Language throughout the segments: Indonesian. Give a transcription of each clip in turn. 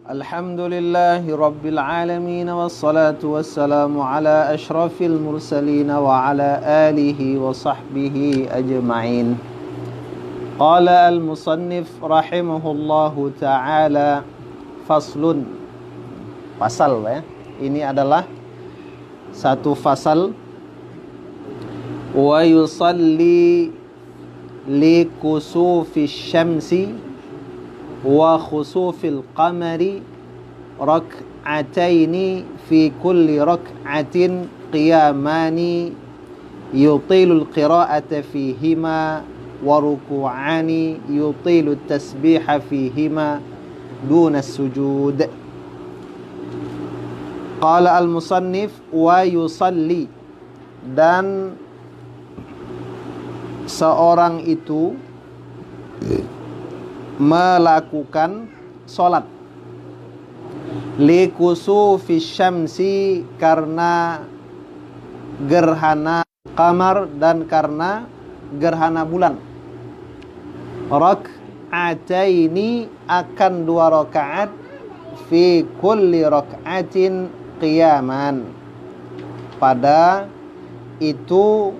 Alhamdulillahi Rabbil Alamin wassalatu wassalamu ala ashrafil mursalin wa ala alihi wa sahbihi ajma'in. Qala al-musannif rahimahullahu ta'ala, faslun, pasal ya. Ini adalah satu fasal. Wa yusalli li kusufis syamsi wa khusufil qamari rak'ataini fi kulli rak'atin qiyamani yutilul qira'ata fihima wa ruku'ani yutilut tasbiha fihima duna sujud. Qala al-musannif wa yusalli, dan seorang itu melakukan sholat li kusufis syamsi, karena gerhana qamar dan karena gerhana bulan. Rak'ataini, akan 2 rakaat, fi kulli rak'atin qiyaman, pada itu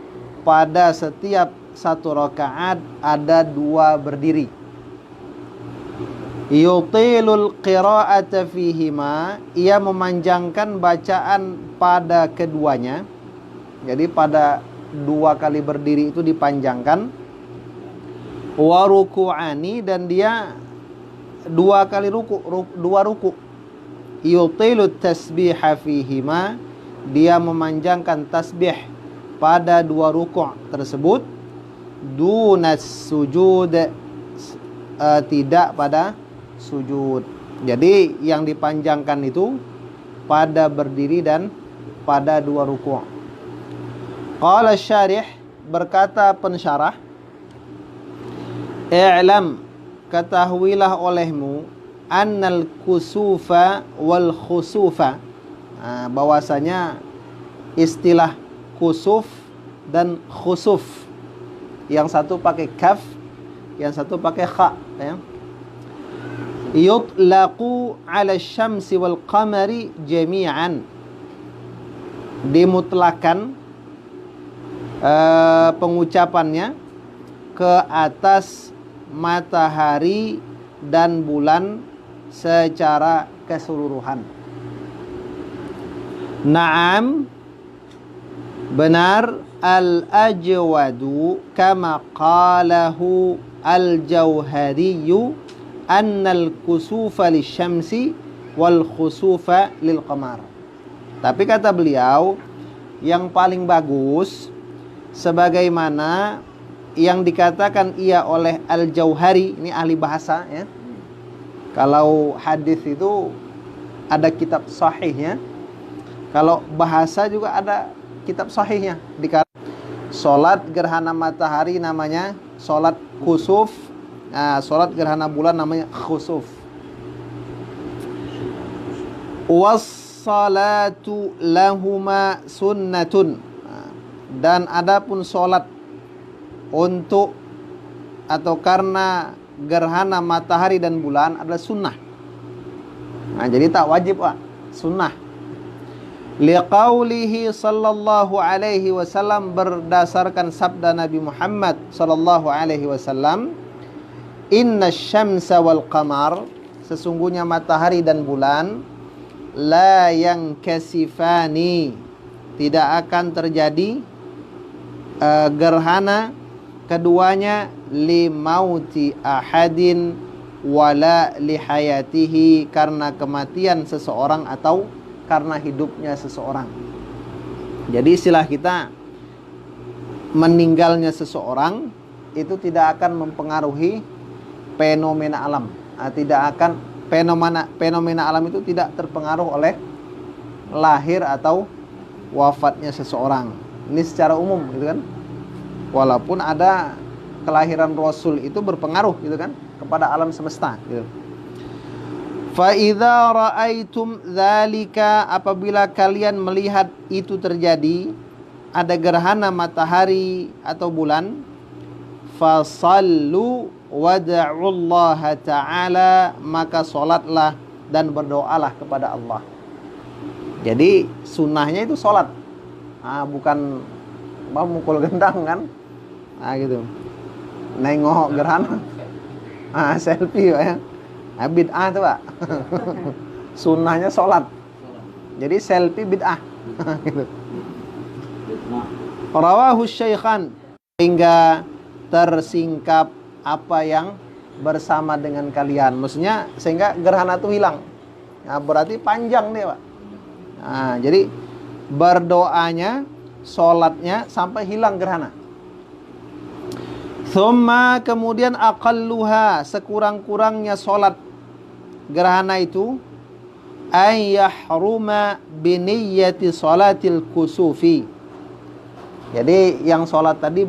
pada setiap 1 rakaat ada 2 berdiri. Yutilul qira'ata fihima, ia memanjangkan bacaan pada keduanya. Jadi pada 2 kali berdiri itu dipanjangkan. Wa ruku'ani, dan dia 2 kali ruku, 2 ruku. Yutilut tasbiha fihima, dia memanjangkan tasbih pada 2 ruku' tersebut. Dunas sujud, tidak pada sujud. Jadi yang dipanjangkan itu pada berdiri dan pada 2 ruku'. Qala syarih, berkata pensyarah, i'lam, ketahuilah olehmu, annal kusufa wal khusufa, bahwasanya istilah kusuf dan khusuf, yang satu pakai kaf, yang satu pakai kha ya. Yutlaqu 'ala syamsi wal qamari jami'an, dimutlakan pengucapannya ke atas matahari dan bulan secara keseluruhan. Naam, benar, al-ajwadu kama qalahu al-jauhariyu annal kusufa lisyamsi wal khusufa lil qamar. Tapi kata beliau, yang paling bagus sebagaimana yang dikatakan ia oleh al-Jauhari, ini ahli bahasa ya. Kalau hadis itu ada kitab sahihnya, kalau bahasa juga ada kitab sahihnya. Salat gerhana matahari namanya salat khusuf. Salat gerhana bulan namanya khusuf. Was-salatu lahuma sunnatun, dan adapun salat untuk atau karena gerhana matahari dan bulan adalah sunnah. Jadi tak wajib, Pak, sunnah. Liqaulihi sallallahu alaihi wasallam, berdasarkan sabda Nabi Muhammad sallallahu alaihi wasallam, inna syamsa wal qamar, sesungguhnya matahari dan bulan, la yankasifani, tidak akan terjadi gerhana keduanya, li mauti ahadin wala li hayatihi, karena kematian seseorang atau karena hidupnya seseorang. Jadi istilah kita, meninggalnya seseorang itu tidak akan mempengaruhi fenomena alam. Tidak akan, fenomena alam itu tidak terpengaruh oleh lahir atau wafatnya seseorang. Ini secara umum gitu kan. Walaupun ada kelahiran Rasul itu berpengaruh gitu kan kepada alam semesta gitu. Fa idza ra'aitum dzalika, apabila kalian melihat itu terjadi, ada gerhana matahari atau bulan, fasallu wada'ullaha ta'ala, maka sholatlah dan berdoalah kepada Allah. Jadi sunnahnya itu sholat, bukan mau mukul gendang kan, gitu, nengok gerhana, selfie ya, bid'ah tuh Pak. Sunnahnya sholat, jadi selfie bid'ah. Gitu. Rawahu Syaikhan, hingga tersingkap apa yang bersama dengan kalian. Maksudnya sehingga gerhana itu hilang. Nah, berarti panjang deh Pak. Nah, jadi berdoanya, sholatnya sampai hilang gerhana. Thumma, kemudian aqalluha, sekurang-kurangnya sholat gerhana itu, ayyahruma biniyyati sholatil kusufi. Jadi yang sholat tadi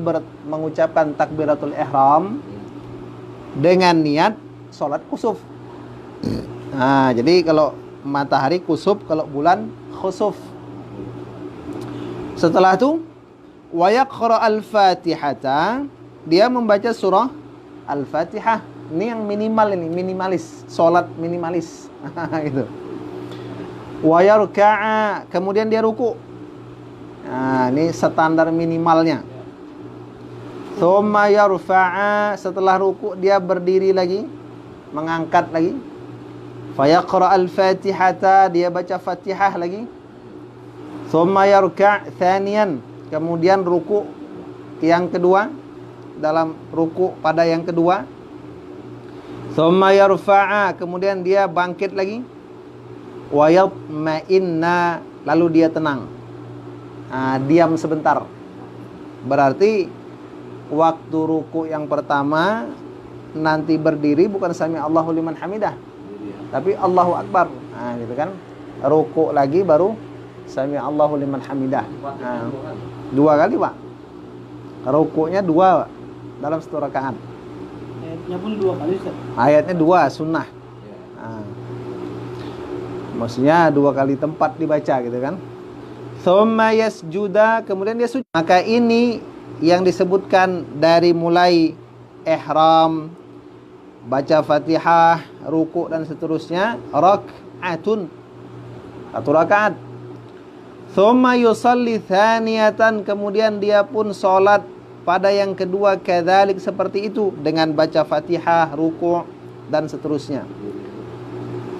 mengucapkan takbiratul ihram dengan niat sholat kusuf. Nah, jadi kalau matahari kusuf, kalau bulan khusuf. Setelah itu, wa yaqra al-fatihata, dia membaca surah al-fatihah. Ini yang minimal, ini minimalis, sholat minimalis. Gitu. Wa yarka'a, kemudian dia ruku. Nah, ini standar minimalnya. Tsumma yarfa'a, setelah ruku dia berdiri lagi, mengangkat lagi. Fayaqra al-fatihata, dia baca fatihah lagi. Tsumma yarka' thaniyan, kemudian ruku yang kedua, dalam ruku pada yang kedua. Tsumma yarfa'a, kemudian dia bangkit lagi. Wa yatma'inna, lalu dia tenang. Diam sebentar. Berarti waktu ruku yang pertama nanti berdiri bukan sami Allahu liman hamidah, tapi Allahu Akbar. Gitu kan. Ruku lagi baru sami Allahu liman hamidah. Dua kali Pak. Rukunya dua Pak, dalam satu rakaat. Ayatnya pun dua kali Ustaz. Ayatnya dua, sunnah. Maksudnya dua kali tempat dibaca gitu kan. Tsumma yasjuda, kemudian dia sujud. Maka ini yang disebutkan dari mulai ihram, baca Fatihah, ruku dan seterusnya, rak'atun, satu rakaat. Tsumma yusalli thaniyatan, kemudian dia pun salat pada yang kedua kadzalik seperti itu dengan baca Fatihah, ruku dan seterusnya.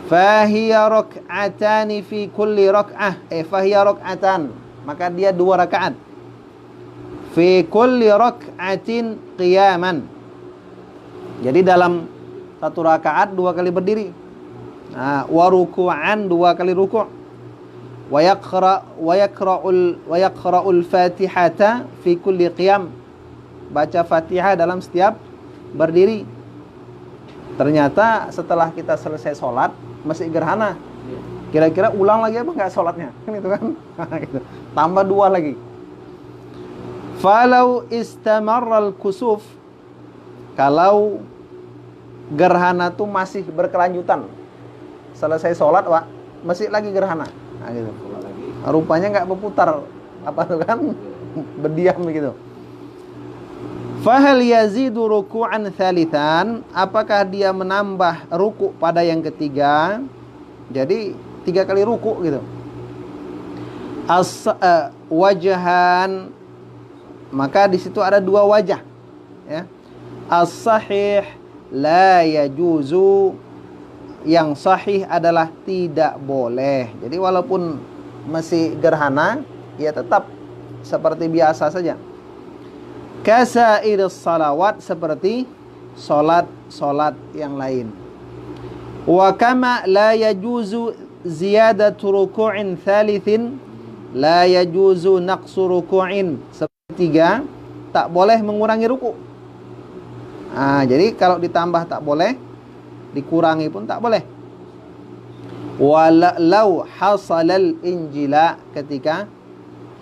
Fahiya rak'atani fi kulli rak'ah, fahiya rak'atan, maka dia dua rakaat. Fi kulli rak'atin qiyaman, jadi dalam satu rakaat dua kali berdiri. Wa ruku'an, dua kali ruku'. Wa yaqra'ul fatihata fi kulli qiyam, baca Fatihah dalam setiap berdiri. Ternyata setelah kita selesai sholat masih gerhana, kira-kira ulang lagi apa enggak sholatnya? Gitu kan? Gitu. Tambah dua lagi. Falau istamarral kusuf, kalau gerhana itu masih berkelanjutan, selesai sholat Pak, masih lagi gerhana. Gitu. Rupanya enggak berputar, apa tuh kan? Berdiam begitu. Fahal yazidu ruku'an thalithan, apakah dia menambah ruku pada yang ketiga? Jadi 3 kali ruku gitu. Wajahan, maka di situ ada 2 wajah, ya. As-sahih la yajuzu, yang sahih adalah tidak boleh. Jadi walaupun masih gerhana, ya tetap seperti biasa saja. Kasa'irus salawat, seperti solat yang lain. Wa kama la yajuzu ziyadatu ruku'in thalithin, la yajuzu naqsu ruku'in, ketiga tak boleh mengurangi ruku'. Jadi kalau ditambah tak boleh, dikurangi pun tak boleh. Walau hasalal injila, ketika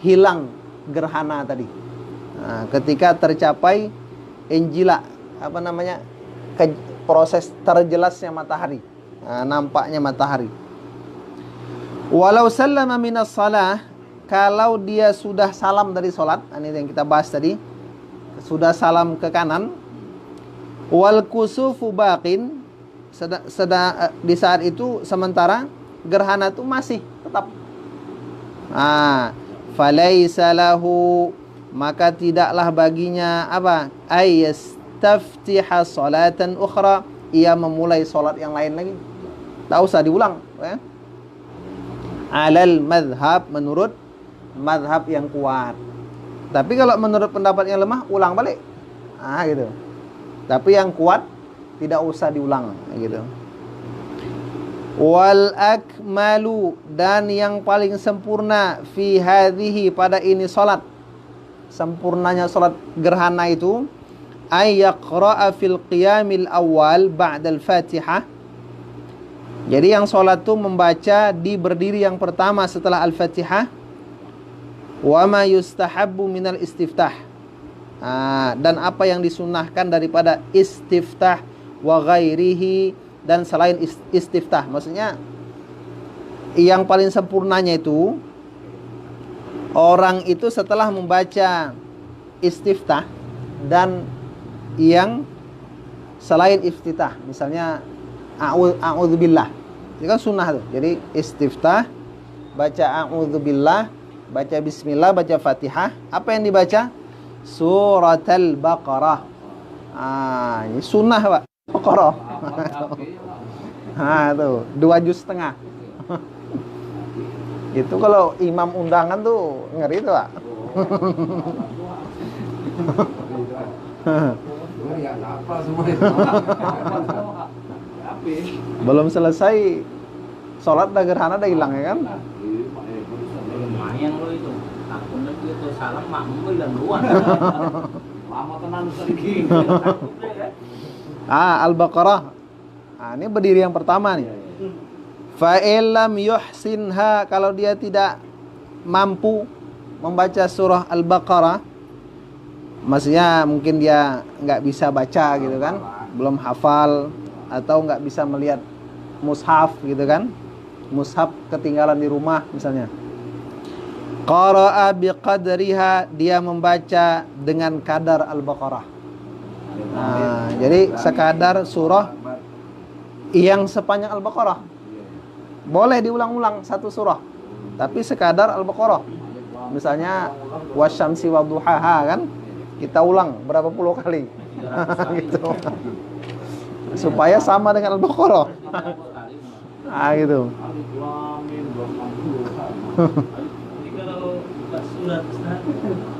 hilang gerhana tadi. Ketika tercapai injila, apa namanya, proses terjelasnya matahari, nampaknya matahari. Walau sallama minas salah, kalau dia sudah salam dari sholat, ini yang kita bahas tadi, sudah salam ke kanan, wal kusufu baqin, di saat itu sementara gerhana itu masih tetap. Falaisa lahu, maka tidaklah baginya apa? Ayastaftiha salatan ukhra, ia memulai sholat yang lain lagi. Tak usah diulang, ya. Alal madhab, menurut madhab yang kuat. Tapi kalau menurut pendapat yang lemah, ulang balik. Gitu. Tapi yang kuat tidak usah diulang, gitu. Wal akmalu, dan yang paling sempurna fi hadhihi, pada ini salat. Sempurnanya salat gerhana itu ay yaqra'a fil qiyamil awal ba'da al-Fatihah. Jadi yang sholat itu membaca di berdiri yang pertama setelah Al-Fatihah. Wa ma yustahabbu minal istiftah. Dan apa yang disunnahkan daripada istiftah wa ghairihi, dan selain istiftah. Maksudnya yang paling sempurnanya itu orang itu setelah membaca istiftah dan yang selain iftitah. Misalnya a'udzubillah, itu kan sunnah tuh. Jadi istiftah, baca a'udzubillah, baca bismillah, baca fatihah. Apa yang dibaca? Surat al-Baqarah. Ini sunnah, Pak. Baqarah. Tuh 2 juz setengah. Itu kalau imam undangan tuh ngeri tuh, Pak. Belum selesai sholat dah gerhana dah hilang, ya kan? Lumayan lo itu. Takutnya itu salam makmum hilang duluan. Lama tenan sering. Al-Baqarah. Ini berdiri yang pertama nih. Fa illam yuhsinha, kalau dia tidak mampu membaca surah Al-Baqarah, maksudnya mungkin dia nggak bisa baca gitu kan, belum hafal, atau nggak bisa melihat mushaf gitu kan, mushaf ketinggalan di rumah misalnya. Qara'a biqadriha, dia membaca dengan kadar Al-Baqarah. Jadi sekadar surah yang sepanjang Al-Baqarah. Boleh diulang-ulang satu surah, tapi sekadar Al-Baqarah. Misalnya wasyamsi wadduhaha kan, kita ulang berapa puluh kali. Gitu. Supaya sama dengan Al-Baqarah. Gitu.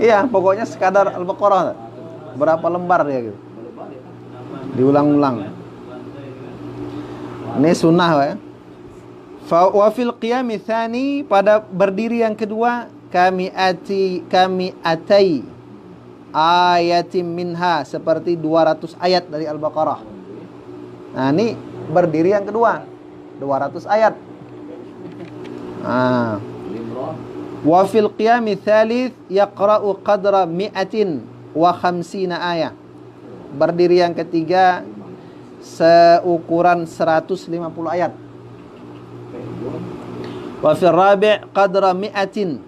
Iya, pokoknya sekadar Al-Baqarah. Berapa lembar dia gitu. Diulang-ulang. Ini sunnah, ya. Wa fil qiyami tsani, pada berdiri yang kedua, kami atai ayatim minha, seperti 200 ayat dari Al-Baqarah. Nah, ini berdiri yang kedua, 200 ayat. Wa fil qiyami tsalits yaqra'u qadra 150 ayat. Berdiri yang ketiga seukuran 150 ayat. Wa fil rabi' qadra 100,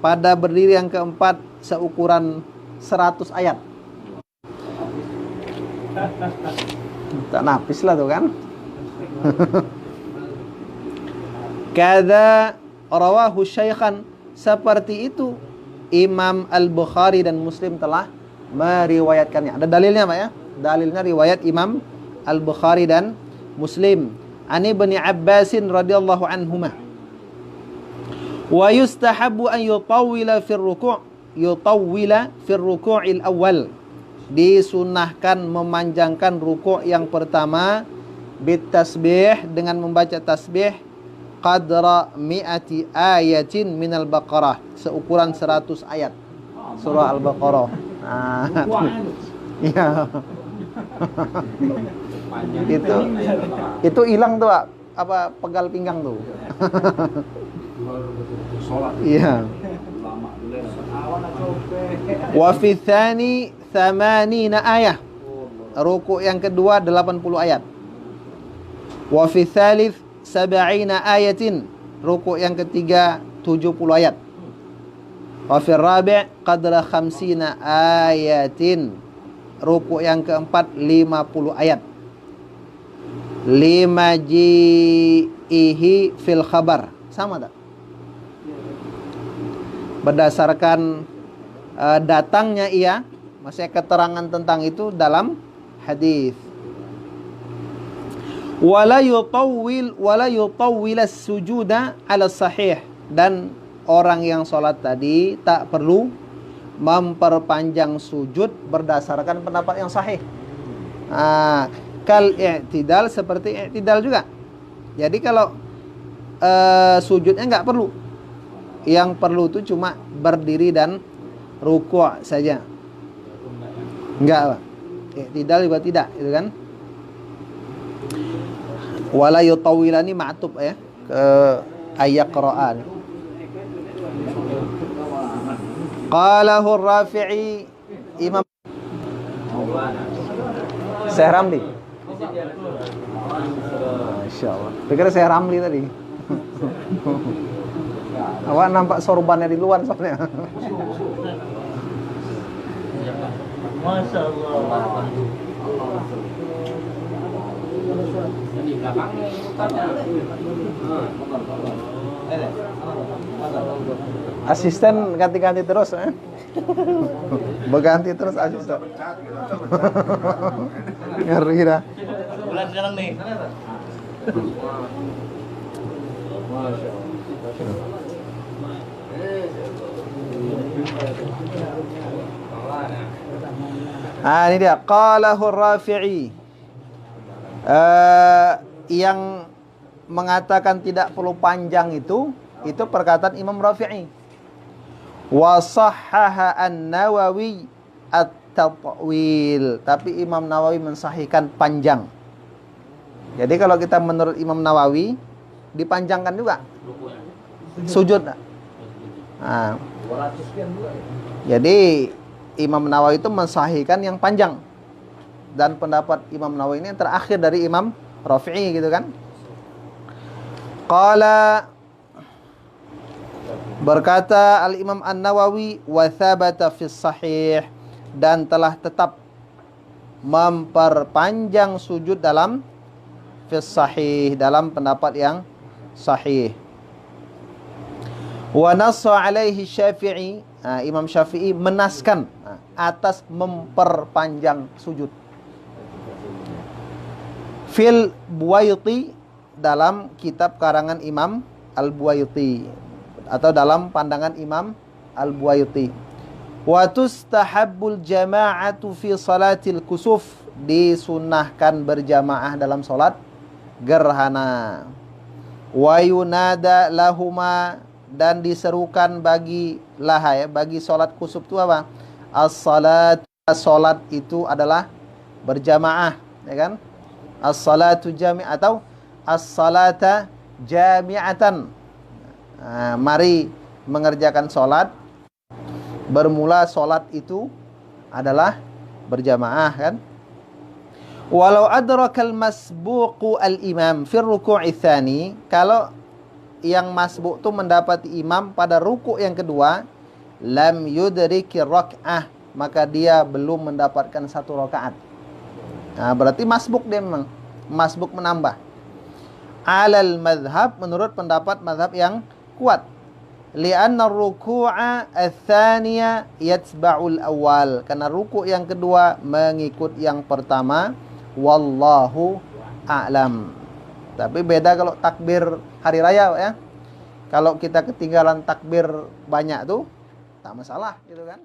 pada berdiri yang keempat seukuran 100 ayat. Tak napis lah tuh kan. Kada rawahu syaikhan, seperti itu Imam Al-Bukhari dan Muslim telah meriwayatkannya. Ada dalilnya, Pak, ya? Dalilnya riwayat Imam Al-Bukhari dan Muslim. Ani Ibnu Abbasin radhiyallahu anhuma. Wa yustahabbu an yutawwila fir ruku'il awal. Disunnahkan memanjangkan rukuk yang pertama, bit tasbih, dengan membaca tasbih, qadra 100 ayatin minal Baqarah, seukuran 100 ayat surah Al-Baqarah. Iya. Itu hilang tuh, Pak, apa pegal pinggang tuh. Iya. Wa fi tsani 80 ayat. Rukuk yang kedua 80 ayat. Wa fi tsalits 70 ayatin. Rukuk yang ketiga 70 ayat. Wa fir rabi' qadra 50 ayatin. Ruku yang keempat 50 ayat. Lima ji'ihi fil khabar. Sama tak? Berdasarkan datangnya ia, maksudnya keterangan tentang itu dalam hadis. Wala yutawwil as-sujuda 'ala sahih, dan orang yang sholat tadi tak perlu memperpanjang sujud berdasarkan pendapat yang sahih. Kal i'tidal, seperti i'tidal juga. Jadi kalau sujudnya nggak perlu. Yang perlu itu cuma berdiri dan ruku' saja. Enggak, Pak. I'tidal juga tidak, itu kan? Wala yutawwilani ma'tub ya ke ayat Quran. Qalahu Rafi'i, Imam Syekh Ramli. Masyaallah. Pikir Syekh Ramli tadi. Awak nampak sorbannya di luar soalnya. Masyaallah. Asisten ganti-ganti terus, berganti terus asisten. Ngeri dah. Bulan sekarang nih. Masya Ini dia qalahu Rafi'i. Yang mengatakan tidak perlu panjang itu perkataan Imam Rafi'i. Wa sahhaha an-Nawawi at-tatwil, tapi Imam Nawawi mensahihkan panjang. Jadi kalau kita menurut Imam Nawawi dipanjangkan juga sujud. Nah, jadi Imam Nawawi itu mensahihkan yang panjang, dan pendapat Imam Nawawi ini yang terakhir dari Imam Rafi'i gitu kan. Qala, berkata Al-Imam An-Nawawi, wa thabata fis sahih, dan telah tetap memperpanjang sujud dalam fis sahih, dalam pendapat yang sahih. Wa nassa alaihi Syafi'i, Imam Syafi'i menaskan atas memperpanjang sujud. Fil Buwaiti, dalam kitab karangan Imam Al-Buwaiti, atau dalam pandangan Imam Al-Buwaiti. Wa tustahabbul jama'atu fi salatil kusuf, disunnahkan berjamaah dalam salat gerhana. Wa yunada lahuma, dan diserukan bagi salat kusuf itu apa? As-salat, salat itu adalah berjamaah, ya kan? As-salatu jami' atau as-salata jami'atan. Mari mengerjakan salat. Bermula salat itu adalah berjamaah kan? Walau adrakal masbuqu al-imam fi ruku'i tsani, kalau yang masbuk itu mendapati imam pada ruku' yang kedua, lam yudriki rak'ah, maka dia belum mendapatkan satu rakaat. Nah, berarti masbuk, dia memang masbuk menambah. Alal madhab, menurut pendapat madhab yang kuat. Li'anna ruku'a ats-tsaniya yatba'ul awal, karena ruku' yang kedua mengikut yang pertama. Wallahu a'lam. Tapi beda kalau takbir hari raya ya. Kalau kita ketinggalan takbir banyak tuh tak masalah gitu kan.